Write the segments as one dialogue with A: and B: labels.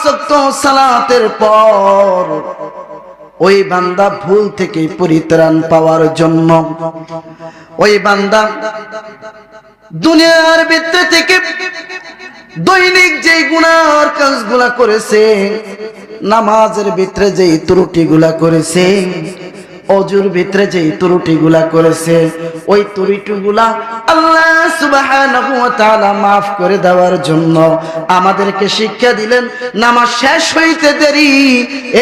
A: ওয়াক্ত সালাতের পর ওই বান্দা ভুল থেকে পরিত্রাণ পাওয়ার জন্য ওই বান্দা দুনিয়ার ভিতর থেকে দৈনিক যেই গুনার কাজগুলা করেছে, নামাজের ভিতরে যেই ত্রুটিগুলা করেছে, অজুর ভিতরে যেই ত্রুটিগুলা করেছে, ওই ত্রুটিগুলা আল্লাহ সুবহানাহু ওয়া তাআলা মাফ করে দেওয়ার জন্য আমাদেরকে শিক্ষা দিলেন। নামাজ শেষ হইতে দেরি,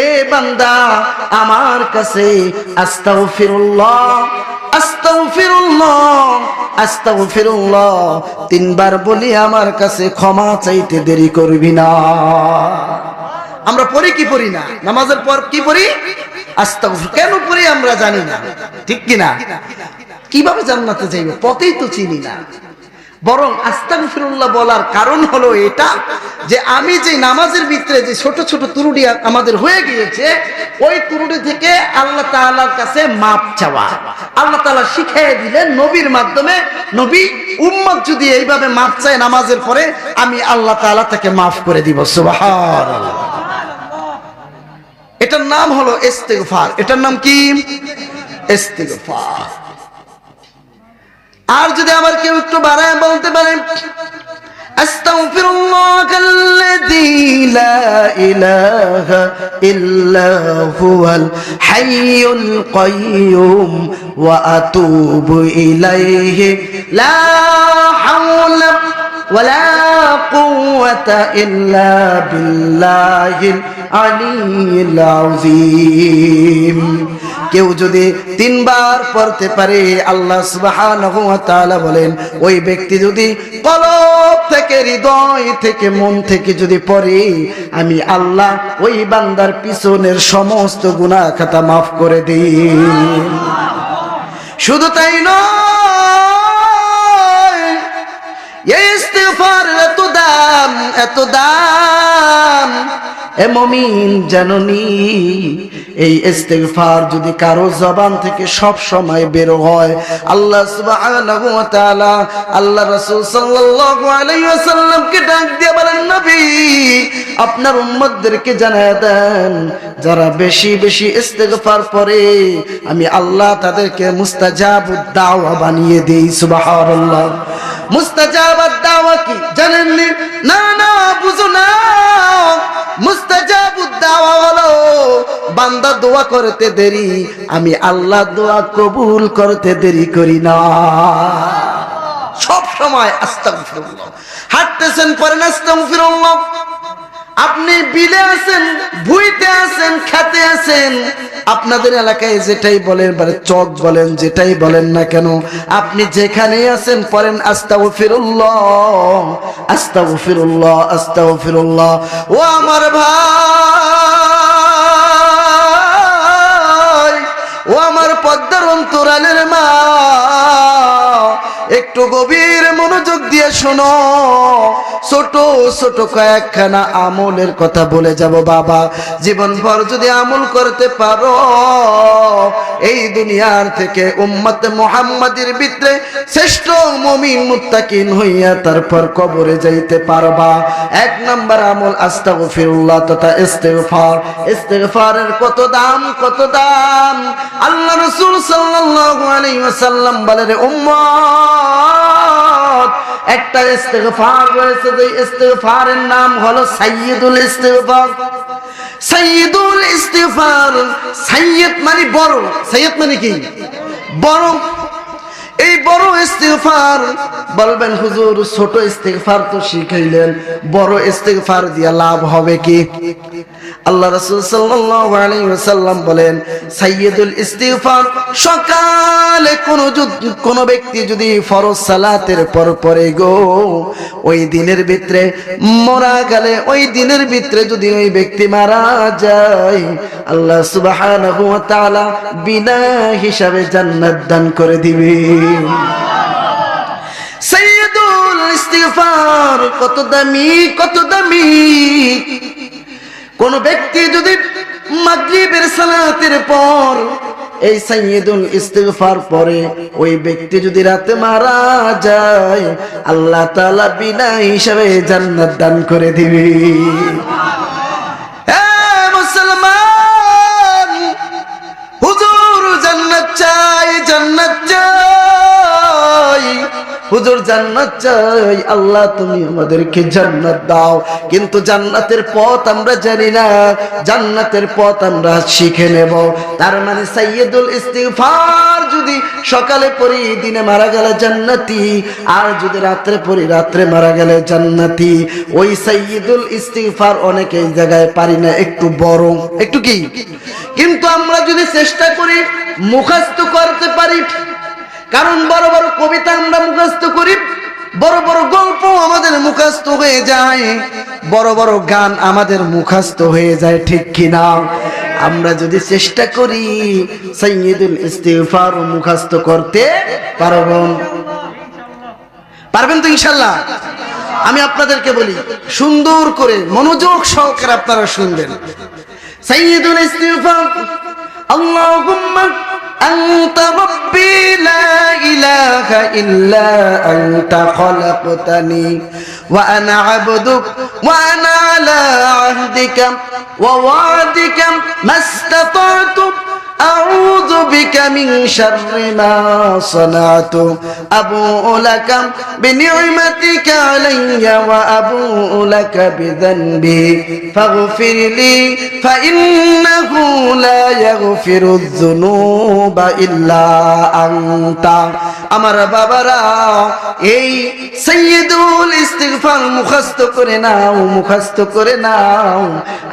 A: এ বান্দা আমার কাছে আস্তাগফিরুল্লাহ আস্তাগফিরুল্লাহ আস্তাগফিরুল্লাহ তিনবার বলি আমার কাছে ক্ষমা চাইতে দেরি করবি না। আমরা পড়ি কি পড়ি না? নামাজের পর কি পড়ি? আস্তাগফির। কেন পড়ি আমরা জানি না, ঠিক কিনা? কিভাবে জান্নাতে যাইব পথেই তো চিনি না। বরং আস্তাগফিরুল্লাহ বলার কারণ হলো এটা যে আমি যে নামাজের ভিতরে যে ছোট ছোট ত্রুটি আমাদের হয়ে গিয়েছে, ওই ত্রুটি থেকে আল্লাহ তাআলার কাছে মাপ চাওয়া। আল্লাহ তাআলা শিখিয়ে দিলেন নবীর মাধ্যমে, নবী উম্মত যদি এইভাবে মাপ চায় নামাজের পরে, আমি আল্লাহ তাআলা তাকে মাফ করে দিব। সুবহানাল্লাহ। এটার নাম হলো ইস্তিগফার। এটার নাম কি? ইস্তিগফার। আর যদি আবার কেউ একটু বাড়ায় বলতে পারে আস্তাগফিরুল্লাহাল্লাযী লা ইলাহা ইল্লা হুয়াল হাইয়ুল কাইয়্যুম ওয়া আতুবু ইলাইহি লা হাওলা ওয়ালা কুওয়াতা ইল্লা বিল্লাহিল আলিয়্যিল আযীম। কেউ যদি তিনবার পড়তে পারে, আল্লাহ সুবহানাহু ওয়া তাআলা বলেন ওই ব্যক্তি যদি কলব থেকে, হৃদয় থেকে, মন থেকে যদি পড়ে, আমি আল্লাহ ওই বান্দার পিছনের সমস্ত গুনাহ খাতা মাফ করে দিই। শুধু তাই নয়, এই ইস্তিগফারের এত দাম, এত দাম। এ মুমিন জাননি, এই ইস্তিগফার যদি কারো জবান থেকে সব সময় বের হয়, আল্লাহ সুবহানাহু ওয়া তাআলা আল্লাহ রাসূল সাল্লাল্লাহু আলাইহি ওয়াসাল্লামকে ডাক দিয়ে বলেন, নবী আপনার উম্মতদেরকে জানায় দেন, যারা বেশি বেশি ইস্তিগফার পড়ে আমি আল্লাহ তাদেরকে মুস্তাজাবুদ দাওয়া বানিয়ে দেই। সুবহানাল্লাহ। মুস্তাজাবুদ দাওয়া কি জানেননি? না না, বুঝো না। মুস্তাজাবুদ দাওয়া হলো বান্দা দোয়া করতে দেরি, আমি আল্লাহ দোয়া কবুল করতে দেরি করি না। সব সময় আস্তাগফিরুল্লাহ। হাঁটতেছেন পড়েন আস্তাগফিরুল্লাহ। আপনি বিলে আছেন, ভুইতে আছেন, খেতে আছেন, আপনাদের এলাকায় যেটাই বলেন, চক বলেন, যেটাই বলেন না কেন, আপনি যেখানেই আছেন পড়েন আস্তাগফিরুল্লাহ আস্তাগফিরুল্লাহ আস্তাগফিরুল্লাহ। ও আমার ভাই, ও আমার পদ্মার অন্তরালের মা, একটু গভীর মনোযোগ দিয়ে শোনো। ছোট ছোট কয়েকখানা আমলের কথা বলে যাব বাবা। জীবনভর যদি আমল করতে পারো, এই দুনিয়ার থেকে উম্মতে মুহাম্মাদের ভিতরে শ্রেষ্ঠ মুমিন মুত্তাকিন হইয়া তারপর কবরে যাইতে পারবা। এক নাম্বার আমল আস্তাগফিরুল্লাহ তথা ইস্তিগফার। ইস্তিগফারের কত দাম, কত দাম। আল্লাহ রাসূল সাল্লাল্লাহু আলাইহি ওয়াসাল্লাম বলেন, উম্মত একটা ইস্তিগফার রয়েছে, যে ইস্তিগফারের নাম হলো সাইয়্যিদুল ইস্তিগফার। সাইয়্যিদুল ইস্তিগফার, সাইয়্যিদ মানে বড়। সাইয়্যিদ মানে কি? বড়। এই বড় ইস্তিগফার বলবেন হুজুর ছোট ইস্তিগফার তো শিখাইলেন, বড় ইস্তিগফার দিয়া লাভ হবে কি? আল্লাহ রাসূল সাল্লাল্লাহু আলাইহি ওয়াসাল্লাম বলেন, সাইয়্যিদুল ইস্তিগফার সকালে কোন ব্যক্তি যদি ফরজ সালাতের পর পড়ে গো, ওই দিনের ভিতরে মরা গেলে, ওই দিনের ভিতরে যদি ওই ব্যক্তি মারা যায়, আল্লাহ সুবহানাহু ওয়া তাআলা বিনা হিসাবে জান্নাত দান করে দিবে। সাইয়্যিদুল ইস্তিগফার কত দামি, কত দামি। কোন ব্যক্তি যদি মাগরিবের সালাতের পর এই সাইয়্যিদুল ইস্তিগফার পড়ে, ওই ব্যক্তি যদি রাতে মারা যায়, আল্লাহ তাআলা বিনা হিসাবে জান্নাত দান করে দিবে। হুজুর জান্নাত চাই, আল্লাহ তুমি আমাদেরকে জান্নাত দাও। কিন্তু জান্নাতের পথ আমরা জানি না, জান্নাতের পথ আমরা শিখে নেব। তার মানে সাইয়্যিদুল ইস্তিগফার যদি সকালে পড়ি দিনে মারা গেলে জান্নাতি, আর যদি রাত্রে পড়ি রাত্রে মারা গেলে জান্নাতি। ওই সাইয়্যিদুল ইস্তিগফার অনেকে এই জায়গায় পারি না, একটু বড় একটু কি, কিন্তু আমরা যদি চেষ্টা করি মুখস্থ করতে পারি। কারণ বড় বড় কবিতা আমরা মুখস্থ করি, বড় বড় গল্প আমাদের মুখস্থ হয়ে যায়, বড় বড় গান আমাদের মুখস্থ হয়ে যায়, ঠিক কিনা? আমরা যদি চেষ্টা করি সাইয়্যিদুল ইস্তিগফার মুখস্থ করতে পারবেন তো ইনশাআল্লাহ? আমি আপনাদেরকে বলি সুন্দর করে মনোযোগ সহকারে আপনারা শুনবেন। সাইয়্যিদুল ইস্তিগফার আল্লাহুম্মা আনতা রাব্বি লা ইলাহা ইল্লা আনতা খালাকতানি ওয়া আনা আবদুক ওয়া আনা আলা আহদিকা ওয়া ওয়াদিকা মাস্তাতাতু আউযু বিকা মিন শাররি মা সানাতু আবুউ লাকা বিনি'মাতিকা আলাইয়া ওয়া আবুউ লাকা বিযানবি ফাগফির লি ফাইন্নাহু লা ইয়াগফিরুয যুনুবা ইল্লা আনতা। আমার বাবারা, এই সাইয়্যিদুল ইস্তিগফার মুখস্থ করে নাও, মুখস্থ করে নাও,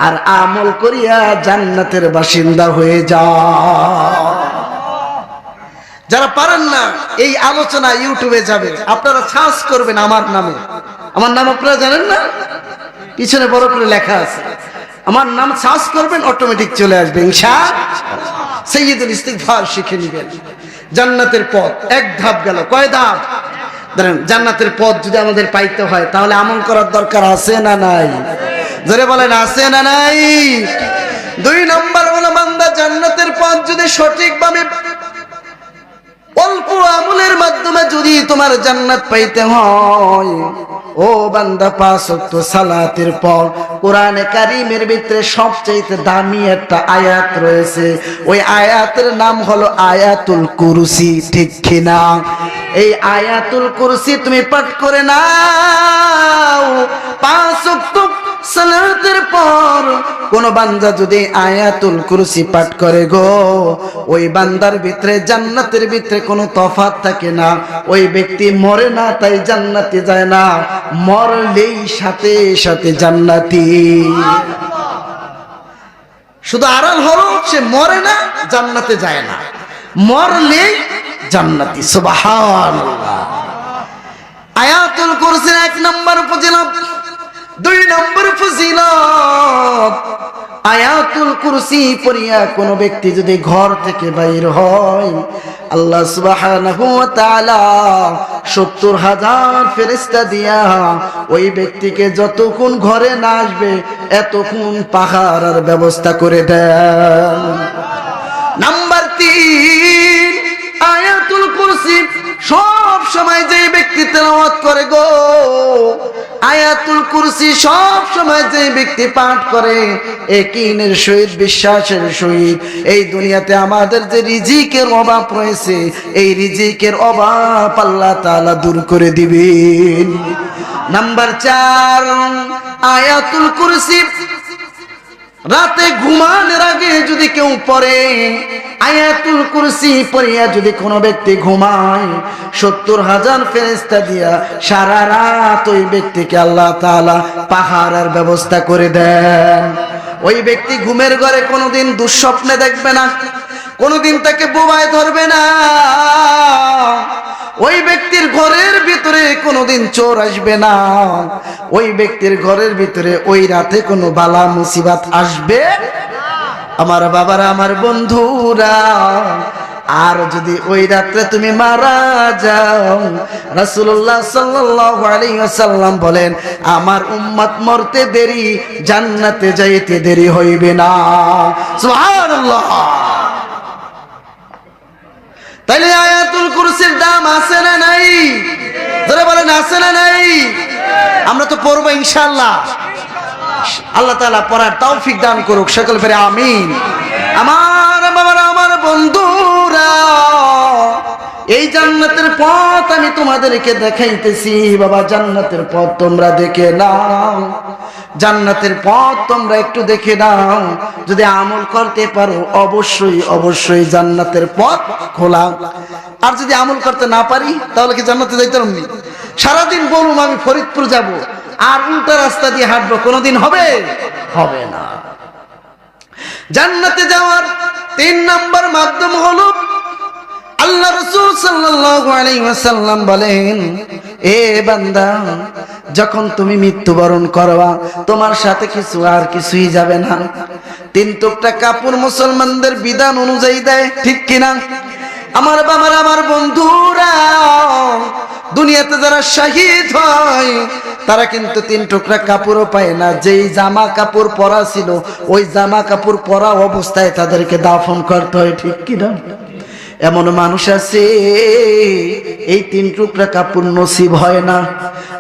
A: আর আমল করিয়া জান্নাতের বাসিন্দা হয়ে যাও। যারা পারেন না এই আলোচনা ইউটিউবে যাবে, আপনারা সার্চ করবেন আমার নামে। আমার নাম আপনারা জানেন না, পিছনে বড় করে লেখা আছে, আমার নাম সার্চ করবেন অটোমেটিক চলে আসবে ইনশাআল্লাহ। সাইয়্যিদুল ইস্তিগফার শিখে নেবেন। জান্নাতের পথ এক ধাপ গেল, কয় ধাপ? ধরেন জান্নাতের পথ যদি আমাদের পাইতে হয় তাহলে আমল করার দরকার আছে না নাই? জোরে বলেন আছে না নাই? 2 নম্বর হলো বান্দা জান্নাতের পথ যদি সঠিকভাবে অল্প আমলের মাধ্যমে যদি তোমার জান্নাত পাইতে হয়, ও বান্দা 5 ওয়াক্ত সালাতের পর কোরআনে কারীমের ভিতরে সবচেয়ে দামি একটা আয়াত রয়েছে, ওই আয়াতের নাম হলো আয়াতুল কুরসি, ঠিক কিনা? এই আয়াতুল কুরসি তুমি পাঠ করে নাও 5 ওয়াক্ত সালাতের পর। কোন বান্দা যদি আয়াতুল কুরসি পাঠ করে গো, ওই বান্দার ভিতরে জান্নাতের ভিতরে কোনো তফাৎ থাকে না। ওই ব্যক্তি মরে না তাই জান্নাতে যায় না, মরলেই সাথে সাথে জান্নাতি। শুধু আড়াল হলো সে মরে না জান্নাতে যায় না, মরলেই জান্নাতি। সুবহানাল্লাহ। আয়াতুল কুরসির 1 নম্বর ফজিলত। 2 নম্বর ফজিলত, আয়াতুল কুরসি পড়িয়া কোন ব্যক্তি যদি ঘর থেকে বাইর হয়, আল্লাহ সুবহানাহু ওয়া তাআলা 70,000 ফেরেশতা দিয়া ওই ব্যক্তিকে যতক্ষণ ঘরে না আসবে এতক্ষণ পাহারার ব্যবস্থা করে দেন। নাম্বার 3, আয়াতুল কুরসি সব সময় যে ব্যক্তি তেলাওয়াত করে গো, আয়াতুল কুরসি সব সময় যে ব্যক্তি পাঠ করে, ইয়াকিনের সহিত বিশ্বাসের সহিত এই দুনিয়াতে আমাদের যে রিজিকের অভাব রয়েছে, এই রিজিকের অভাব আল্লাহ তাআলা দূর করে দিবেন। নাম্বার 4, আয়াতুল কুরসি রাতে ঘুমানোর আগে যদি কেউ পড়ে, আয়াতুল কুরসি পড়িয়া যদি কোনো ব্যক্তি ঘুমায়, 70,000 ফেরেশতা দিয়া সারা রাত ওই ব্যক্তিকে আল্লাহ তাআলা পাহারার ব্যবস্থা করে দেন। ওই ব্যক্তি ঘুমের ঘরে কোনোদিন দুঃস্বপ্নে দেখবে না, কোনোদিন তাকে বোবায় ধরবে না, ওই ব্যক্তির ঘরের ভিতরে কোনোদিন চোর আসবে না, ওই ব্যক্তির ঘরের ভিতরে ওই রাতে কোনো বালা মুসিবত আসবে। আমার বাবারা, আমার বন্ধুরা, আর যদি ওই রাতে তুমি মারা যাও, রাসূলুল্লাহ সাল্লাল্লাহু আলাইহি ওয়াসাল্লাম বলেন আমার উম্মত মরতে দেরি, জান্নাতে যাইতে দেরি হইবে না। সুবহানাল্লাহ। তাইলে আয়াতুল কুরসির দাম আছে না নাই? যারা বলেন আছে না নাই? আমরা তো পড়বো ইনশাআল্লাহ। আল্লাহ তাআলা পড়ার তৌফিক দান করুক, সকল ফেরে আমিন। আমার বাবারা, আমার বন্ধুরা, এই জান্নাতের পথ আমি তোমাদেরকে দেখাইতেছি বাবা, জান্নাতের পথ তোমরা দেখে নাও, জান্নাতের পথ তোমরা একটু দেখে নাও। যদি আমল করতে পারো অবশ্যই অবশ্যই জান্নাতের পথ খোলা। আর যদি আমল করতে না পারি তাহলে কি জান্নাতে যাইতে পারবি? সারাদিন বলুম আমি ফরিদপুর যাব আর উল্টা রাস্তা দিয়ে হাঁটবো, কোনোদিন হবে? হবে না। জান্নাতে যাওয়ার 3 নম্বর মাধ্যম হলো আল্লাহ রাসূল সাল্লাল্লাহু আলাইহি ওয়াসাল্লাম বলেন, এ বান্দা, যখন তুমি মৃত্যুবরণ করবা তোমার সাথে কিছু আর কিছুই যাবে না। 3 টুকরা কাপড় মুসলমানদের বিধান অনুযায়ী দেয়, ঠিক কিনা? আমার বাবার, আমার বন্ধুরা, দুনিয়াতে যারা শহীদ হয় তারা কিন্তু 3 টুকরা কাপড়ও পায় না। যেই জামা কাপড় পরা ছিল ওই জামা কাপড় পরা অবস্থায় তাদেরকে দাফন করতে হয়, ঠিক কিনা? এমন মানুষ আছে এই 3 টুকরা কাপড় নসিব হয় না,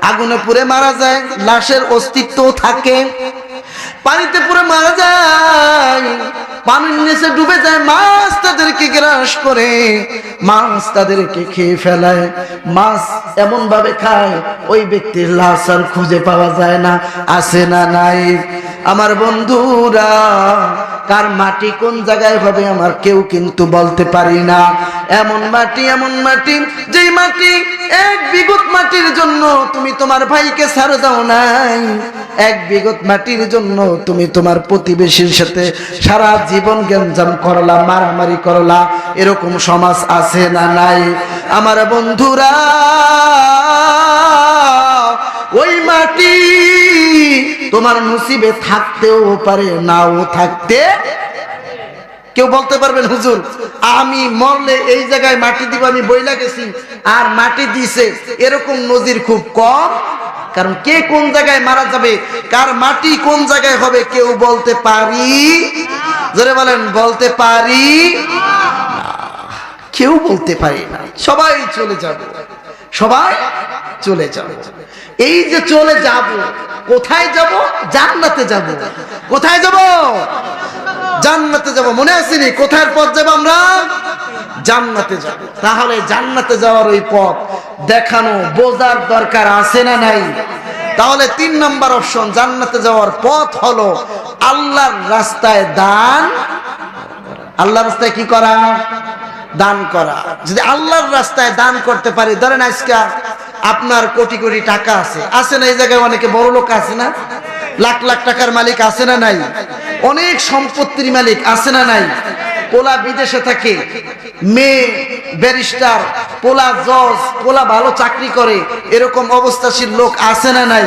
A: আগুনে পুড়ে মারা যায়, লাশের অস্তিত্ব থাকে, পানিতে পুড়ে মারা যায়, পানির নিচে ডুবে যায়, মাছ তাদেরকে গ্রাস করে, মাছ তাদেরকে খেয়ে ফেলায়, মাছ এমন ভাবে খায় ওই ব্যক্তির লাশ আর খুঁজে পাওয়া যায় না। আছে না নাই? আমার বন্ধুরা, কার মাটি কোন জায়গায় হবে আমার কেউ কিন্তু বলতে পারি না। এমন মাটি, এমন মাটি, যেই মাটি 1 বিঘত মাটির জন্য তুমি তোমার ভাইকে ছাড় দাও নাই, 1 বিঘত মাটির জন্য তুমি তোমার প্রতিবেশীর সাথে সারা জীবন গেঞ্জাম করলা, মারামারি করলা। এরকম সমাজ আছে না নাই? আমার বন্ধুরা, ওই মাটি তোমার নসিবে থাকতেও পারে, নাও থাকতে। কেউ বলতে পারবেন হুজুর আমি মরলে এই জায়গায় মাটি দিব, আমি বইলা গেছি আর মাটি দিছে, এরকম নজির খুব কম। কারণ কে কোন জায়গায় মারা যাবে, কার মাটি কোন জায়গায় হবে কেউ বলতে পারি? জোরে বলেন, বলতে পারি না, কেউ বলতে পারি না। সবাই চলে যাব, সবাই চলে যাব। এই যে চলে যাব, কোথায় যাব? জান্নাতে যাব। কোথায় যাব? জান্নাতে যাব। মনে আসেনি কোথায় পথ যাব? আমরা জান্নাতে যাব। তাহলে জান্নাতে যাওয়ার ওই পথ দেখানো বোঝার দরকার আছে না নাই? তাহলে 3 নম্বর অপশন, জান্নাতে যাওয়ার পথ হলো আল্লাহর রাস্তায় দান। আল্লাহর রাস্তায় কি করা? দান করা। যদি আল্লাহর রাস্তায় দান করতে পারি, ধরেন আজকে আপনার কোটি কোটি টাকা আছে, আছে না? এই জায়গায় অনেকে বড় লোক আছে না? লাখ লাখ টাকার মালিক আছে না নাই? অনেক সম্পত্তির মালিক আছে না নাই? পোলা বিদেশে থাকে, মেয়ে ব্যারিস্টার, পোলা জজ, পোলা ভালো চাকরি করে, এরকম অবস্থাশীল লোক আছে না নাই?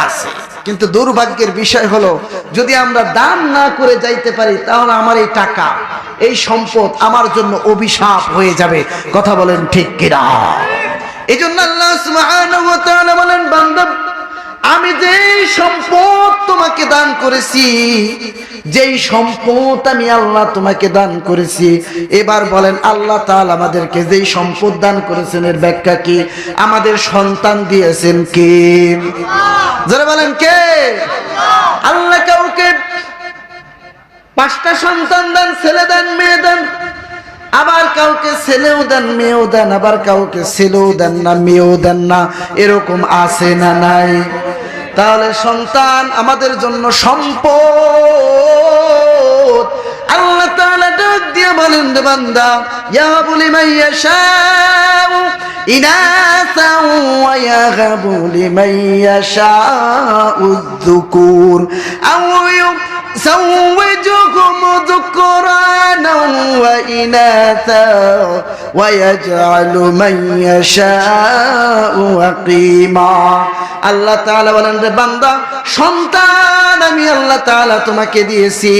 A: আছে। কিন্তু দুর্ভাগ্যের বিষয় হলো যদি আমরা দান না করে যাইতে পারি তাহলে আমার এই টাকা, এই সম্পদ আমার জন্য অভিশাপ হয়ে যাবে। কথা বলেন ঠিক কিনা? এই জন্য আল্লাহ সুবহানাহু ওয়া তাআলা বলেন, বান্দা আমি যেই সম্পদ তোমাকে দান করেছি, যেই সম্পদ আমি আল্লাহ তোমাকে দান করেছি, এবার বলেন আল্লাহ তাআলা আমাদেরকে যেই সম্পদ দান করেছেন এর ব্যাখ্যা কি? আমাদের সন্তান দিয়েছেন কে? যারা বলেন কে? আল্লাহ কাউকে 5টা সন্তান দেন, ছেলে দেন, মেয়ে দেন, আবার কাউকে ছেলেও দেন, মেয়েও দেন, আবার কাউকে ছেলেও দেন না, মেয়েও দেন না। এরকম আছে না নাই? তাহলে সন্তান আমাদের জন্য সম্পদ। আল্লাহ তাআলা ডাক দিয়ে বলেন, রে বান্দা, ইয়াহাবু লিমান ইয়াশাউ ইনাসা ওয়া ইয়াহাবু লিমান ইয়াশাউ যুকুর আও يزوجهم ذكرانا وإناثا ويجعل من يشاء عقيما। আল্লাহ তাআলা বলেন, রে বান্দা, সন্তান আমি আল্লাহ তাআলা তোমাকে দিয়েছি,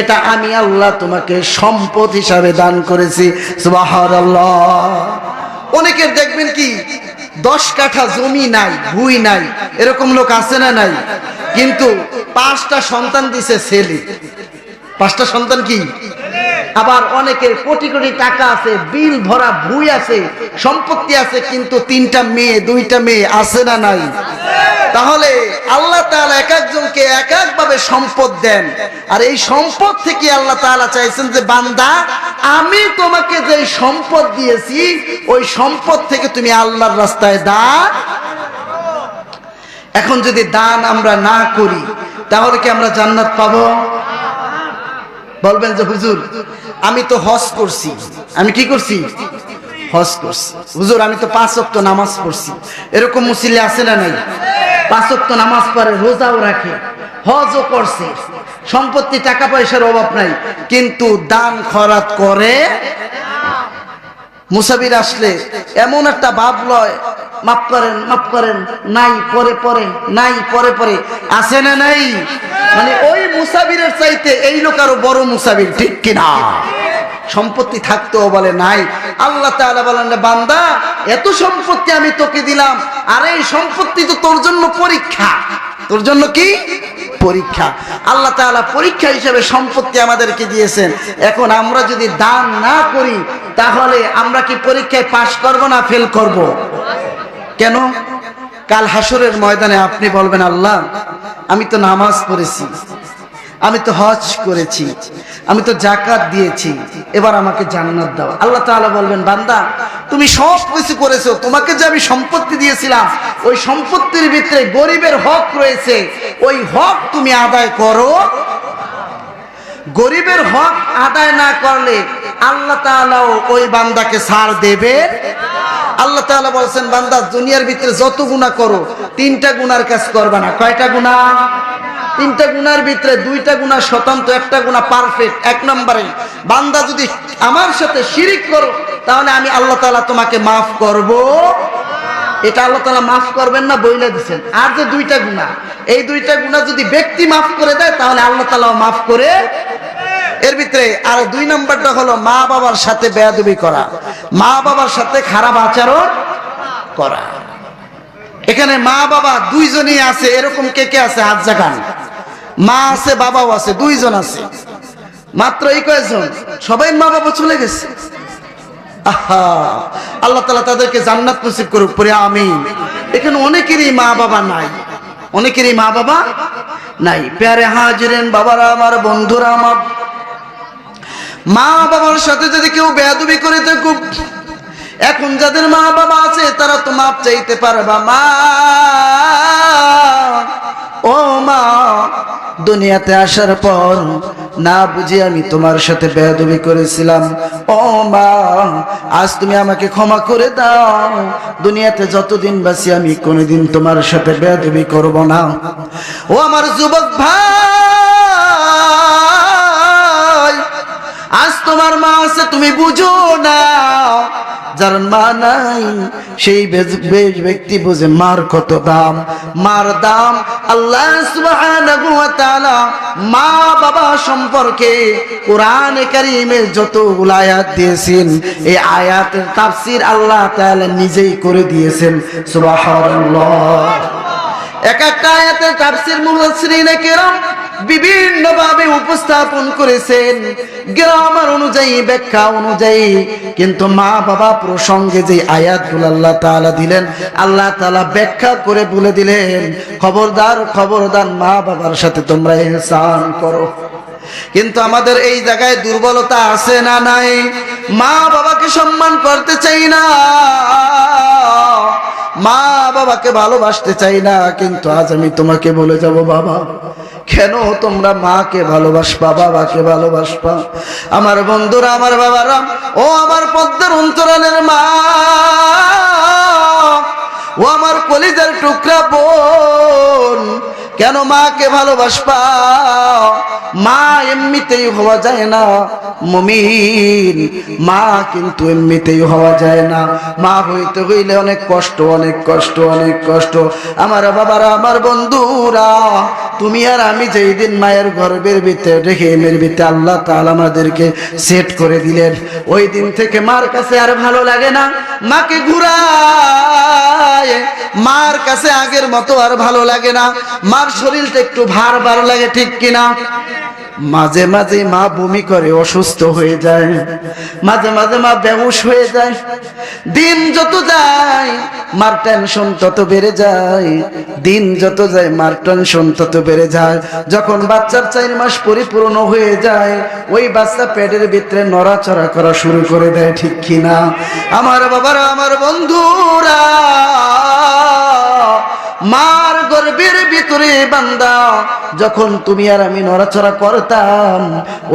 A: এটা আমি আল্লাহ তোমাকে সম্পদ হিসাবে দান করেছি। সুবহানাল্লাহ। অনেকের দেখবেন কি 10 কাঠা জমি নাই, ভুই নাই, এরকম লোক আছে না নাই? কিন্তু 5টা সন্তান দিছে ছেলে। 5টা সন্তান কি? আবার অনেকের কোটি কোটি টাকা আছে, বিল ভরা ভুই আছে, সম্পত্তি আছে, কিন্তু 3টা মেয়ে, 2টা মেয়ে আছে না নাই? তাহলে আল্লাহ তাআলা এক একজনকে এক এক ভাবে ভাবে সম্পদ দেন, আর এই সম্পদ থেকে আল্লাহ তাআলা চাইছেন যে বান্দা আমি তোমাকে যে সম্পদ দিয়েছি ওই সম্পদ থেকে তুমি আল্লাহর রাস্তায় দান। এখন যদি দান আমরা না করি তাহলে কি আমরা জান্নাত পাবো? বলবেন যে হুজুর আমি তো হজ করছি, আমি কি করছি? হজ করছি। হুজুর আমি তো 5 ওয়াক্ত নামাজ পড়ছি। এরকম মুসল্লি আছে না নাই? 5 ওয়াক্ত নামাজ পড়ে, রোজাও রাখে, হজও করছে, সম্পত্তি টাকা পয়সার অভাব নাই, কিন্তু দান খয়রাত করে। মুসাফির আসলে এমন একটা ভাব লয়, মাফ করেন মাফ করেন, নাই পরে পরে, নাই পরে পরে, আছে না নাই? মানে ওই মুসাফিরের চাইতে এই লোক আরো বড় মুসাফির, ঠিক কিনা? সম্পত্তি থাকতেও বলে নাই। আল্লাহ তাআলা বলেন বান্দা এত সম্পত্তি আমি তোকে দিলাম, আর এই সম্পত্তি তো তোর জন্য পরীক্ষা। তোর জন্য কি পরীক্ষা? আল্লাহ তাআলা পরীক্ষা হিসেবে সম্পত্তি আমাদেরকে দিয়েছেন। এখন আমরা যদি দান না করি তাহলে আমরা কি পরীক্ষায় পাশ করব না ফেল করব? কেন? কাল হাসরের ময়দানে আপনি বলবেন আল্লাহ আমি তো নামাজ পড়েছি, আমি তো হজ করেছি, আমি তো যাকাত দিয়েছি, এবার আমাকে জান্নাত দাও। আল্লাহ তাআলা বলবেন বান্দা তুমি সব কিছু করেছো, তোমাকে যে আমি সম্পত্তি দিয়েছিলাম ওই সম্পত্তির ভিতরে গরিবের হক রয়েছে, ওই হক তুমি আদায় করো। গরিবের হক আদায় না করলে আল্লাহ তাআলাও ওই বান্দাকে ছাড় দেবে। আল্লাহ তাআলা বলছেন বান্দা দুনিয়ার ভিতরে যত গুনাহ করো 3টা গুনার কাজ করবে না। কয়টা গুনাহ? 3টা গুনার ভিতরে 2টা গুনাহ স্বতন্ত্র, একটা গুনাহ পারফেক্ট। 1 নম্বরে বান্দা যদি আমার সাথে শিরিক করো তাহলে আমি আল্লাহ তাআলা তোমাকে মাফ করব। এটা আল্লাহ তাআলা মাফ করবেন না বইলা দিবেন। আর যে 2টা গুনাহ, এই 2টা গুনাহ যদি ব্যক্তি মাফ করে দেয় তাহলে আল্লাহ তাআলাও মাফ করে। এর ভিতরে আর 2 নম্বরটা হলো মা বাবার সাথে বেয়াদবি করা, মা বাবার সাথে খারাপ আচরণ করা। এখানে মা বাবা দুইজনই আছে, এরকম কে কে আছে? হাত জাগান। মা আছে বাবাও আছে, 2 জন আছে মাত্র। এই কয়জন? সবাই মা বাবা চলে গেছে। আহা, আল্লাহ তাআলা তাদেরকে জান্নাত নসিব করুক, পরে আমিন। এখানে অনেকেরই মা বাবা নাই, অনেকেরই মা বাবা নাই। প্যারে হাজিরেন বাবারা আমার, বন্ধুরা আমার, মা বাবার সাথে যদি কেউ বেয়াদবি করে তো খুব, এখন যাদের মা বাবা আছে তারা তো মাপ চাইতে পারবা। মা, ও মা, দুনিয়াতে আসার পর না বুঝে আমি তোমার সাথে বেয়াদবি করেছিলাম, ও মা আজ তুমি আমাকে ক্ষমা করে দাও। দুনিয়াতে যতদিন বাঁচি আমি কোনোদিন তোমার সাথে বেয়াদবি করব না। ও আমার যুবক ভাই, আজ তোমার মা আছে তুমি বুঝো না, যার মা নাই সেই ব্যক্তি বুঝে মার কত দাম। মার দাম আল্লাহ সুবহানাহু ওয়া তাআলা মা বাবা সম্পর্কে কোরআনে কারীমে যতগুলো আয়াত দিয়েছেন এই আয়াতের তাফসীর আল্লাহ তাআলা নিজেই করে দিয়েছেন। সুবহানাল্লাহ। এক একটা আয়াতের তাফসীর মুফাসসিরিনে কেরাম বিভিন্ন ভাবে উপস্থাপন করেছেন, গ্রামার অনুযায়ী, ব্যাখ্যা অনুযায়ী। কিন্তু মা বাবা প্রসঙ্গে যে আয়াতগুলো আল্লাহ তাআলা দিলেন, আল্লাহ তাআলা ব্যাখ্যা করে বলে দিলেন খবরদার খবরদার মা বাবার সাথে তোমরা ইহসান করো। কিন্তু আমাদের এই জায়গায় দুর্বলতা আছে না নাই? মা বাবাকে সম্মান করতে চাই না, মা বাবাকে ভালোবাসতে চাই না। কিন্তু আজ আমি তোমাকে বলে যাব বাবা, কেন তোমরা মাকে ভালোবাসবা, বাবাকে ভালোবাসবা? আমার বন্ধুরা, আমার বাবারা, ও আমার পদ্মার অন্তরালের মা, ও আমার কলিজার টুকরা বোন, কেন মাকে ভালোবাসবা? মা এমনিতেই হওয়া যায় না মুমিন, মা কিন্তু এমনিতেই হওয়া যায় না। মা হইতে হইলে অনেক কষ্ট, অনেক কষ্ট, অনেক কষ্ট। আমার বাবারা, আমার বন্ধুরা, তুমি আর আমি যেই দিন মায়ের গর্ভের ভিতরে রেখে এর ভিতরে আল্লাহ তাআলা আমাদেরকে সেট করে দিলেন, ওই দিন থেকে মার কাছে আর ভালো লাগে না। মাকে ঘুরায়, মার কাছে আগের মতো আর ভালো লাগে না। মার শরীরটা একটু ভার ভার লাগে, ঠিক কিনা? মাঝে মাঝে মা বমি করে অসুস্থ হয়ে যায়, মাঝে মাঝে মা বেহুশ হয়ে যায়। দিন যত যায় মার টেনশন তত বেড়ে যায়, দিন যত যায় মার টেনশন তত বেড়ে যায়। যখন বাচ্চার 4 মাস পরিপূর্ণ হয়ে যায়, ওই বাচ্চা পেটের ভিতরে নড়াচড়া করা শুরু করে দেয়, ঠিক কিনা? আমার বাবারা, আমার বন্ধুরা, মার গর্ভের ভিতরে বান্দা যখন তুমি আর আমি নড়াচড়া করতাম,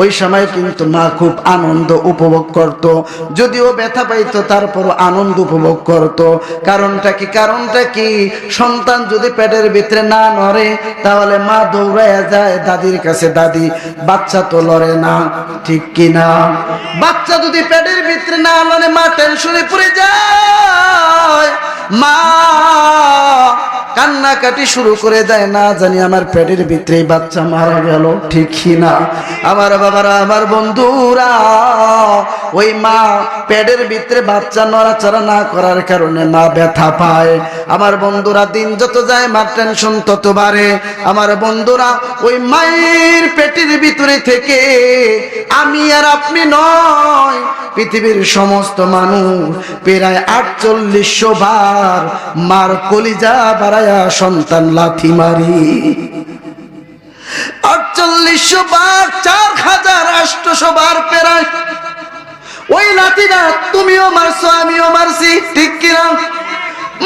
A: ওই সময় কিন্তু মা খুব আনন্দ উপভোগ করত। যদিও ব্যথা পাইতো তারপর আনন্দ উপভোগ করত। কারণটা কি? কারণটা কি? সন্তান যদি পেটের ভিতরে না নড়ে তাহলে মা দৌড়াইয়া যায় দাদির কাছে, দাদি বাচ্চা তো লড়ে না, ঠিক কিনা? বাচ্চা যদি পেটের ভিতরে না লড়ে মা টেনশনে পড়ে যায়, মা কান্নাকাটি শুরু করে দেয়, না জানি আমার পেটের ভিতরে বাচ্চা মারা গেল, ঠিক না? আমার বাবারা, আমার বন্ধুরা, ওই মা পেটের ভিতরে বাচ্চা নড়াচড়া না করার কারণে মা ব্যথা পায়। আমার বন্ধুরা, দিন যত যায় মার টেনশন তত বাড়ে। আমার বন্ধুরা, ওই মায়ের পেটের ভিতরে থেকে আমি আর আপনি নয়, পৃথিবীর সমস্ত মানুষ প্রায় 4800 বার মার কলিজা বাড়ায়া সন্তান লাথি মারি। 4800 বার, 4800 বার প্রায়। ওই লাথিটা তুমিও মারছো, আমিও মারছি, ঠিক কিনা?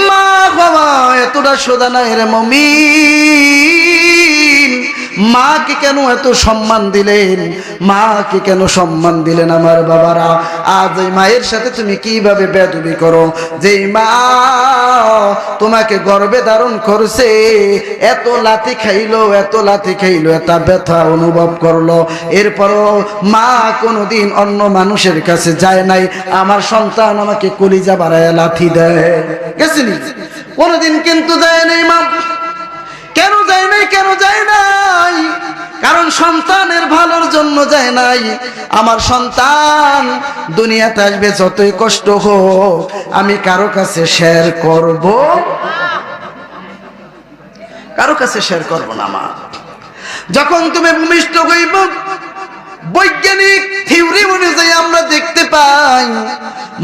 A: মা বাবা এতটা সোজা নাই রে মুমিন। মাকে কেন এত সম্মান দিলেন? মাকে কেন সম্মান দিলেন? আমার বাবারা, আজ ওই মায়ের সাথে তুমি কিভাবে বেয়াদবি করো? যেই মা তোমাকে গর্ভে ধারণ করছে, এত লাথি খাইলো, এত লাথি খাইলো, এত ব্যথা অনুভব করলো, এরপরও মা কোনোদিন অন্য মানুষের কাছে যায় নাই আমার সন্তান আমাকে কলিজা বাড়ায় লাথি দেয়, গেছিনি? কোনোদিন কিন্তু যায় নাই মা। কেন যায় নাই? কেন যায় নাই? কারণ সন্তানের ভালোর জন্য যায় নাই। আমার সন্তান দুনিয়াতে আসবে, যতই কষ্ট হোক আমি কারো কাছে শেয়ার করব, কারো কাছে শেয়ার করব না। মা যখন তুমি ভূমিষ্ঠ হইব, বৈজ্ঞানিক থিওরি অনুযায়ী আমরা দেখতে পাই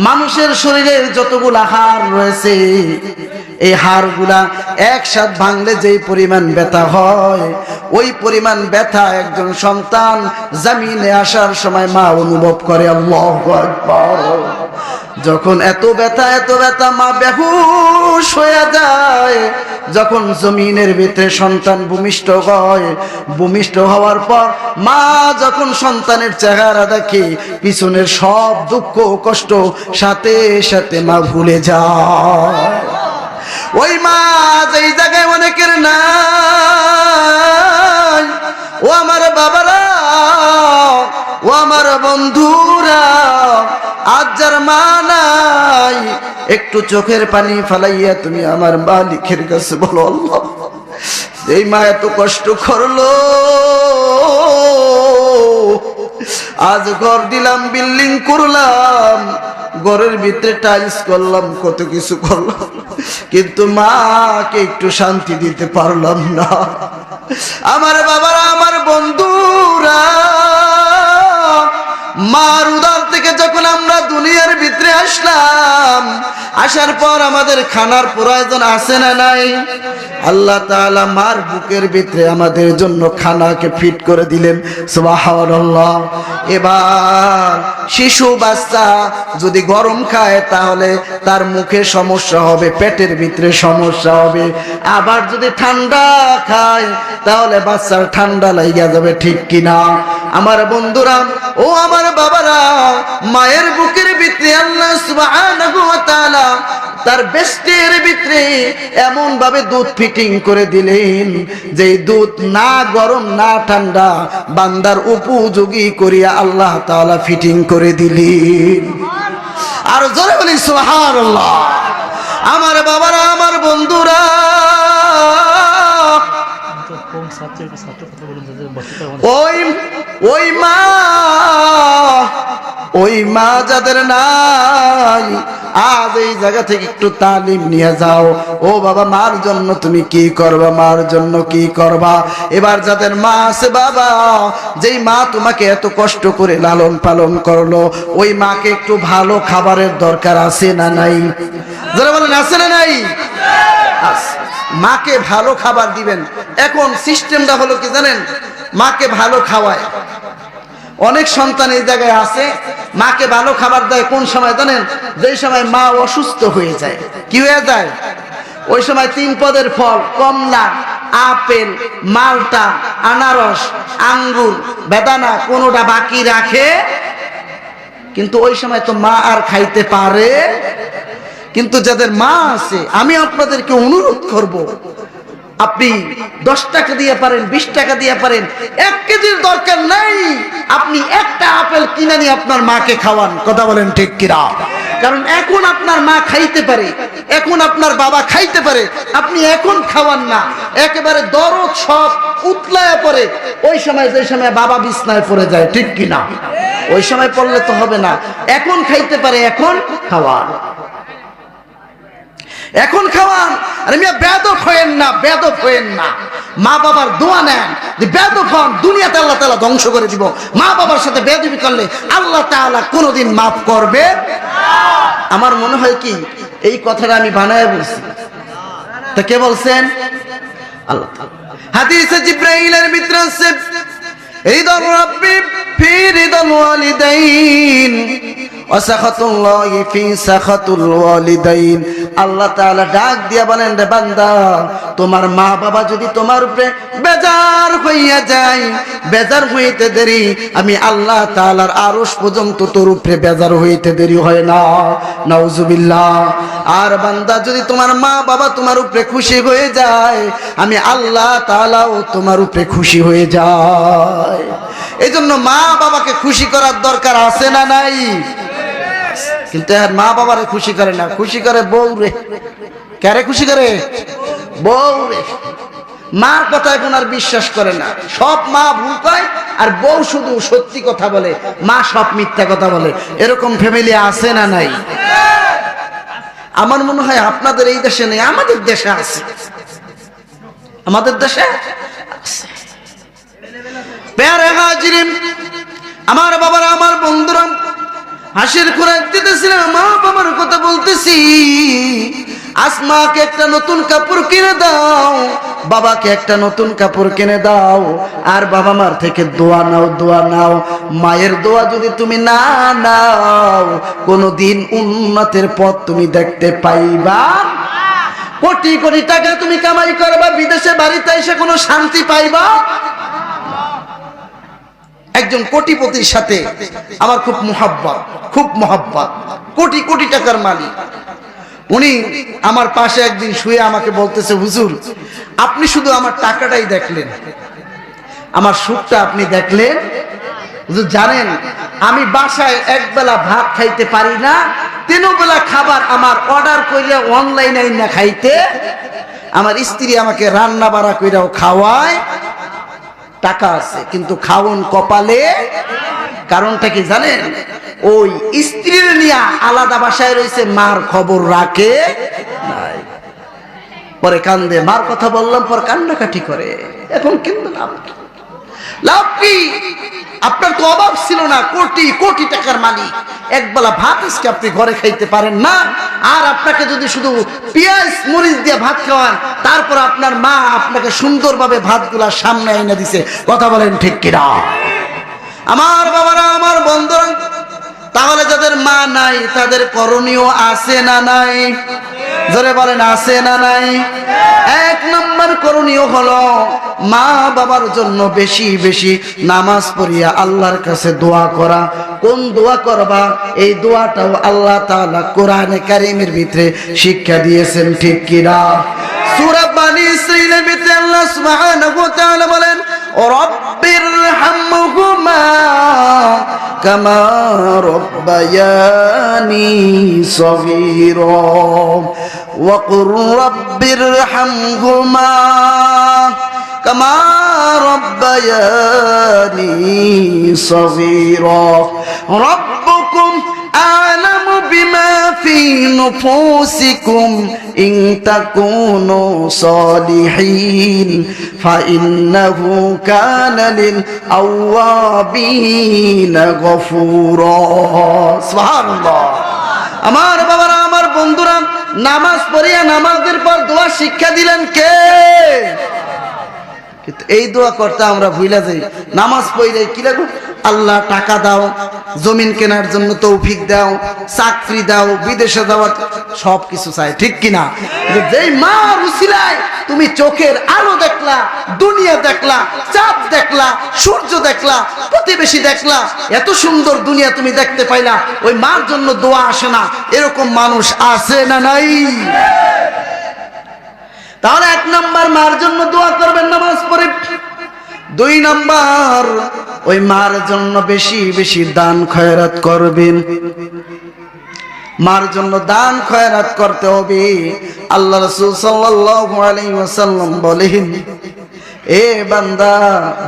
A: মানুষের শরীরের যতগুলা হাড় রয়েছে, এই হাড়গুলা একসাথ ভাঙলে যেই পরিমাণ ব্যথা হয়, ওই পরিমাণ ব্যথা একজন সন্তান জমিনে আসার সময় মা অনুভব করে। আল্লাহু আকবার। যখন এত ব্যথা মা বেহুশ হয়ে যায়। যখন জমিনের ভিতরে সন্তান ভূমিষ্ঠ হয়, ভূমিষ্ঠ হওয়ার পর মা যখন সন্তানের চেহারা দেখে, পিছনের সব দুঃখ কষ্ট সাথে সাথে মা ভুলে যায়। ওই মা যেই জায়গায় অনেকের নাই, ও আমার বাবারা, ও আমার বন্ধুরা, আজ যার মা নাই, একটু চোখের পানি ফালাইয়া তুমি আমার মালিকের কাছে বলো, আল্লাহ এই মা এত কষ্ট করলো, আজ ঘর দিলাম, বিল্ডিং করলাম, ঘরের ভিতরে টাইলস করলাম, কত কিছু করলাম, কিন্তু মাকে একটু শান্তি দিতে পারলাম না। আমার বাবারা, আমার বন্ধুরা, মার উদর থেকে যখন আমরা দুনিয়ার ভিতরে আসলাম, আসার পর আমাদের খানার প্রয়োজন আছে না নাই? আল্লাহ তাআলা মার বুকের ভিতরে আমাদের জন্য খানাকে ফিট করে দিলেন, সুবহানাল্লাহ। এবার শিশু বাচ্চা যদি গরম খায় তাহলে তার মুখে সমস্যা হবে, পেটের ভিতরে সমস্যা হবে। আবার যদি ঠান্ডা খায় তাহলে বাচ্চার ঠান্ডা লাগিয়া যাবে, ঠিক কিনা? আমার বন্ধুরা, ও আমার বাবারা, মায়ের বুকের ভিতরে আল্লাহ সুবহানাহু ওয়া তাআলা তার বেস্টের ভিতরে এমন ভাবে দুধ ফিটিং করে দিলেন যে দুধ না গরম না ঠান্ডা, বান্দার উপযোগী করিয়া আল্লাহ তাআলা ফিটিং করে দিলেন। আর জোরে বলি সুবহানাল্লাহ। আমার বাবারা, আমার বন্ধুরা, ওই মা যাদের নাই, আজ এই জায়গা থেকে একটু তালিম নিয়ে যাও। ও বাবা, মার জন্য তুমি কি করবা, মার জন্য কি করবা। এবার যাদের মা আছে বাবা, যেই মা তোমাকে এত কষ্ট করে লালন পালন করলো, ওই মাকে একটু ভালো খাবারের দরকার আছে না নাই? যারা বলেন আছে না নাই? মাকে ভালো খাবার দিবেন। এখন সিস্টেমটা হলো কি জানেন, মাকে ভালো খাওয়ায়। অনেক সন্তান এই জায়গায় আছে, মাকে ভালো খাবার দেয় কোন সময় জানেন? যেই সময় মা অসুস্থ হয়ে যায়। কি হয়ে যায়? ওই সময় 3 পদের ফল, কমলা, আপেল, মালটা, আনারস, আঙ্গুর, বেদানা কোনোটা বাকি রাখে। কিন্তু ওই সময় তো মা আর খাইতে পারে। কিন্তু যাদের মা আছে, আমি আপনাদেরকে অনুরোধ করব, আপনি 10 টাকা দিয়ে পারেন, 20 টাকা দিয়ে পারেন, 1 কেজির দরকার নাই, আপনি একটা আপেল কিনে নিয়ে আপনার মাকে খাওয়ান। কথা বলেন ঠিক কিনা? কারণ এখন আপনার মা খাইতে পারে, এখন আপনার বাবা খাইতে পারে, আপনি এখন খাওয়ান না, একেবারে দরদ সব উতলায় পড়ে। ওই সময় যে সময় বাবা বিছনায় পড়ে যায়, ঠিক কিনা? ওই সময় পড়লে তো হবে না, এখন খাইতে পারে, এখন খাওয়ান, এখন খাওয়ান। আরে মিয়া, বেয়াদব হয়েন না, বেয়াদব হয়েন না। মা বাবার দোয়া নেন যে বেয়াদব হন, দুনিয়াতে আল্লাহ তাআলা ধ্বংস করে দিব। মা বাবার সাথে বেয়াদবি করলে আল্লাহ তাআলা কোনোদিন মাফ করবে না। আমার মনে হয় কি এই কথাটা আমি বানায় বলছি, তা কে বলছেন? আল্লাহ তাআলা। হাদিসে জিবরাইলের ভিতরে আছে, রিদার রাব্বি ফি রিদাল ওয়ালিদাইন ওয়া সাখাতুল্লাহি ফি সাখাতুল ওয়ালিদাইন। আল্লাহ তাআলা ডাক দিয়া বলেন, রে বান্দা, তোমার মা বাবা যদি তোমার উপরে বেজার হইয়া যায়, বেজার হইতে দেরি, আমি আল্লাহ তাআলার আরশ পর্যন্ত তোর উপরে বেজার হইতে দেরি হয় না। নাউজুবিল্লাহ। আর বান্দা, যদি তোমার মা বাবা তোমার উপরে খুশি হয়ে যায়, আমি আল্লাহ তাআলাও তোমার উপরে খুশি হয়ে যায়। এই জন্য মা বাবাকে খুশি করার দরকার আছে না নাই? কিন্তু আর মা বাবারে খুশি করে না, খুশি করে বউ রে। কারে খুশি করে? বউ রে। মার কথা এখন আর বিশ্বাস করে না, সব মা ভুল কয় আর বউ শুধু সত্যি কথা বলে, মা সব মিথ্যা কথা বলে। এরকম ফ্যামিলি আছে না নাই? আমার মনে হয় আপনাদের এই দেশে নেই, আমাদের দেশে আছে, আমাদের দেশে আছে। প্যারে হাজিরিন, আমার বাবারা, আমার বন্ধুরা, হাসির খোরাক দিতেছিলাম, মা বাবার কথা বলতেছি। আসমাকে একটা নতুন কাপড় কিনে দাও, বাবাকে একটা নতুন কাপড় কিনে দাও, আর বাবা মার থেকে দোয়া নাও, দোয়া নাও। মায়ের দোয়া যদি তুমি না নাও, কোনদিন উন্নতের পথ তুমি দেখতে পাইবা। কোটি কোটি টাকা তুমি কামাই করবা, বিদেশে বাড়িতে এসে কোনো শান্তি পাইবা। একজন কোটিপতির সাথে আমার খুব মোহাব্বত, খুব মোহাব্বত, কোটি কোটি টাকার মালিক। উনি আমার পাশে একদিন শুয়ে আমাকে বলতেছে, হুজুর, আপনি শুধু আমার টাকাটাই দেখলেন, আমার সুখটা আপনি দেখলেন। হুজুর জানেন, আমি বাসায় একবেলা ভাত খাইতে পারি না, 3 বেলা খাবার আমার অর্ডার কইরা অনলাইনে না খাইতে, আমার স্ত্রী আমাকে রান্না বাড়া কইরাও খাওয়ায়। টাকা আছে কিন্তু খাওন কপালে। কারণটা কি জানেন? ওই স্ত্রীর নিয়ে আলাদা বাসায় রয়েছে, মার খবর রাখে নাই। পরে কান্দে, মার কথা বললাম, পর কান্নাকাটি করে। এখন কিন্তু লাভ কি? আপনার তো অভাব ছিল না, কোটি কোটি টাকার মালিক, একবেলা ভাত আজকে আপনি ঘরে খাইতে পারেন না। আর আপনাকে যদি শুধু পেঁয়াজ মরিচ দিয়ে ভাত খাওয়ান, তারপর আপনার মা আপনাকে সুন্দরভাবে ভাতগুলা সামনে এনে দিছে। কথা বলেন ঠিক কিনা? আমার বাবারা, আমার বন্ধুরা, তাহলে যাদের মা নাই তাদের করণীয় আছে না নাই? জোরে বলেন, আছে না নাই? 1 নম্বর করণীয় হলো মা বাবার জন্য বেশি বেশি নামাজ পড়িয়া আল্লাহর কাছে দোয়া করা। কোন দোয়া করবা? এই দোয়াটাও আল্লাহ তাআলা কোরআনে কারীমের ভিতরে শিক্ষা দিয়েছেন, ঠিক কিনা? সূরা বানী ইসরাঈলের ভিতরে আল্লাহ সুবহানাহু ওয়া তাআলা বলেন, রব্বিরহামহুমা কামা রব্বায়ানি সগীরা ওয়া কুর রব্বিরহামহুমা কামা রব্বায়ানি সগীরা রব্বুকুম আ'লামু বিমা ফি নুফুসিকুম ইন তাকুনু সালিহিন ফাইন্নাহু কানা লিল আওয়াবিনা গফুরা। সুবহানাল্লাহ। আমার বাবারা, আমার বন্ধুরা, নামাজ পড়িয়া নামাজের পর দোয়া শিক্ষা দিলেন কে? কিন্তু এই দোয়া করতে আমরা ভুলে যাই। নামাজ পড়লে কি লাগবে? আল্লাহ টাকা দাও, জমিন কেনার জন্য তৌফিক দাও, চাকরি দাও, বিদেশে যাওয়ার সব কিছু চাই, ঠিক কিনা? যেই মা উসিলায় তুমি চোখের আলো দেখলা, দুনিয়া দেখলা, চাঁদ দেখলা, সূর্য দেখলা, প্রতিবেশী দেখলা, এত সুন্দর দুনিয়া তুমি দেখতে পাইলা, ওই মার জন্য দোয়া আসে না? এরকম মানুষ আছে না নাই? তাহলে 1 নাম্বার মার জন্য দোয়া করবেন নামাজ পড়ে। 2 নাম্বার ওই মার জন্য বেশি বেশি দান খয়রাত করবেন। মার জন্য দান খয়রাত করতে হবে। আল্লাহ রাসূল সাল্লাল্লাহু আলাইহি ওয়াসাল্লাম বলেন, এ বান্দা,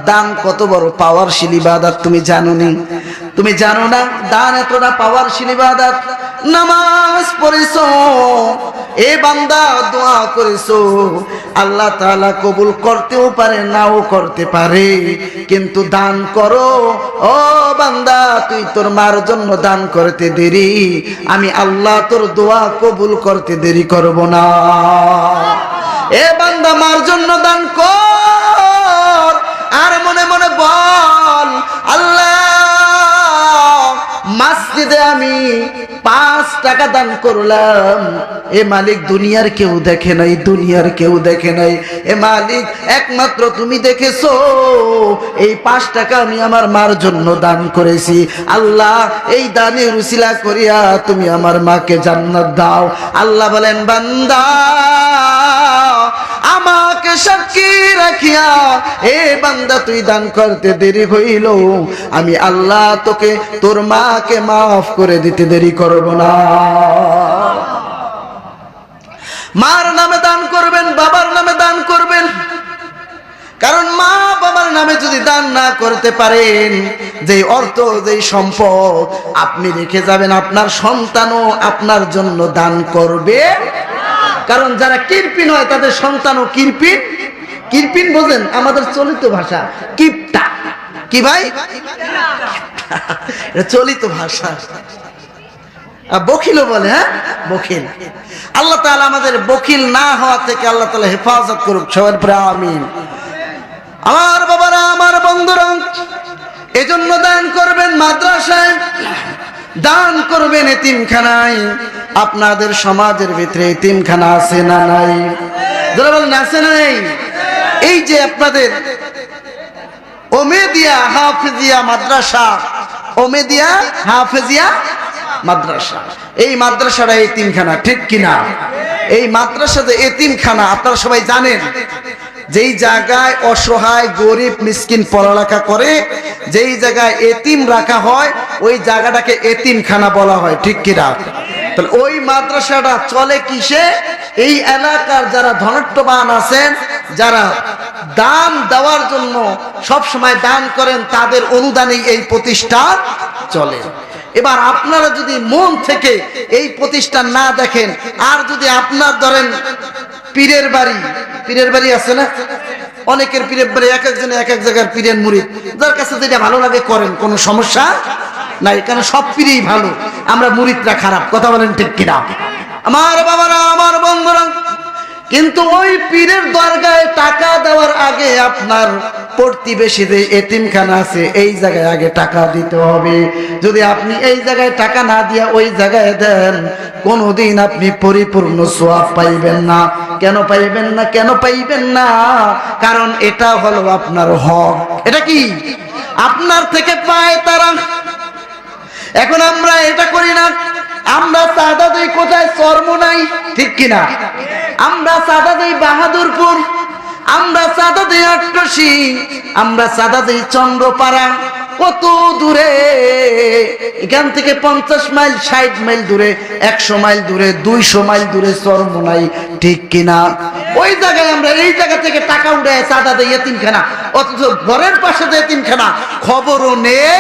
A: দান কত বড় পাওয়ারশীল ইবাদত তুমি জানো নি? তুমি জানো না দান এতটা পাওয়ারশীল ইবাদত? নামাজ পড়েছো, এ বান্দা দোয়া করেছো, আল্লাহ তাআলা কবুল করতেও পারে, নাও করতে পারে, কিন্তু দান করো। ও বান্দা, তুই তোর মার জন্য দান করতে দেরি, আমি আল্লাহ তোর দোয়া কবুল করতে দেরি করব না। এ বান্দা, মার জন্য দান কর, আর মনে মনে বল, আল্লাহ মসজিদে আমি 5 টাকা দান করলাম, এ মালিক দুনিয়ার কেউ দেখে নাই, দুনিয়ার কেউ দেখে নাই, এ মালিক একমাত্র তুমি দেখেছো। এই 5 টাকা আমি আমার মার জন্য দান করেছি। আল্লাহ, এই দানের উসিলা করিয়া তুমি আমার মাকে জান্নাত দাও। আল্লাহ বলেন, বান্দা আমাকে সাক্ষী রাখিয়া, এ বান্দা তুই দান করতে দেরি হইল, আমি আল্লাহ তোকে তোর মাকে মাফ করে দিতে দেরি করব না। মার নামে দান করবেন, বাবার নামে দান করবেন। কারণ মা বাবার নামে যদি দান না করতে পারেন, যে অর্থ, যে সম্পদ আপনি রেখে যাবেন, আপনার সন্তানও আপনার জন্য দান করবে। কারণ যারা কিরপিন হয় তাদের সন্তানও কিরপিন। কিরপিন বোঝেন? আমাদের চলিত ভাষা কিপটা। কি ভাই? চলিত ভাষা। বখিলও বলে, হ্যাঁ বখিল। আল্লাহ তাআলা আমাদের বখিল না হওয়া থেকে আল্লাহ তাআলা হেফাজত করুক, সবার পরে আমিন। আমার বাবারা, আমার বন্ধুরা, এজন্য দান করবেন মাদ্রাসায়, দান করবেন এতিমখানায়। আপনাদের সমাজের ভিতরে এতিমখানা আছে না নাই? যারা বলেন আছে না নাই? এই যে আপনাদের ওমেদিয়া হাফেজিয়া মাদ্রাসা, ওমেদিয়া হাফেজিয়া মাদ্রাসা, এই মাদ্রাসাটা এতিমখানা, ঠিক কিনা? এই মাদ্রাসাতে এতিমখানা আপনারা সবাই জানেন। যেই জায়গায় অসহায় গরিব মিসকিন পড়ালেখা করে, যেই জায়গায় এতিম রাখা হয়, ওই জায়গাটাকে এতিমখানা বলা হয়, ঠিক কিনা? তাহলে ওই মাদ্রাসাটা চলে কিসে? এই এলাকার যারা ধনাঢ্যবান আছেন, যারা দান দেওয়ার জন্য সব সময় দান করেন, তাদের অনুদানেই এই প্রতিষ্ঠান চলে। এবার আপনারা যদি মন থেকে এই প্রতিষ্ঠান না দেখেন, আর যদি আপনার ধরেন পীরের বাড়ি, পীরের বাড়ি আছে না, অনেকের পীরের বাড়ি, এক একজনে এক এক জায়গার পীরের মুরিদ, যার কাছে যেটা ভালো লাগে করেন, কোনো সমস্যা নাই, কারণ সব পীরেই ভালো, আমরা মুরিদরা খারাপ। কথা বলেন ঠিক কিনা? আমার বাবারা, আমার বন্ধুরা, কিন্তু ওই পীরের দরগায় টাকা দেওয়ার আগে আপনার প্রতিবেশীদের এতিমখানা আছে, এই জায়গায় আগে টাকা দিতে হবে। যদি আপনি এই জায়গায় টাকা না দিয়ে ওই জায়গায় দেন, কোনোদিন আপনি পরিপূর্ণ সওয়াব পাইবেন না। কেন পাইবেন না? কেন পাইবেন না? কারণ এটা হলো আপনার হক। এটা কি আপনার থেকে পায় তারা। এখন আমরা এটা করি না, আমরা চাঁদা দিই কোথায়? চরমোনাই, ঠিক কিনা? আমরা চাঁদা দিই বাহাদুরপুর, আমরা চাঁদা দিই আট্টশি, আমরা চাঁদা দিই চন্দ্রপাড়া। কত দূরে? এখান থেকে 50 মাইল, 60 মাইল দূরে, 100 মাইল দূরে, 200 মাইল দূরে চরমোনাই, ঠিক কিনা? ওই জায়গায় আমরা এই জায়গা থেকে টাকা উঠে চাঁদা দিই এতিমখানা, অথচ ঘরের পাশে যে এতিমখানা খবরও নেই,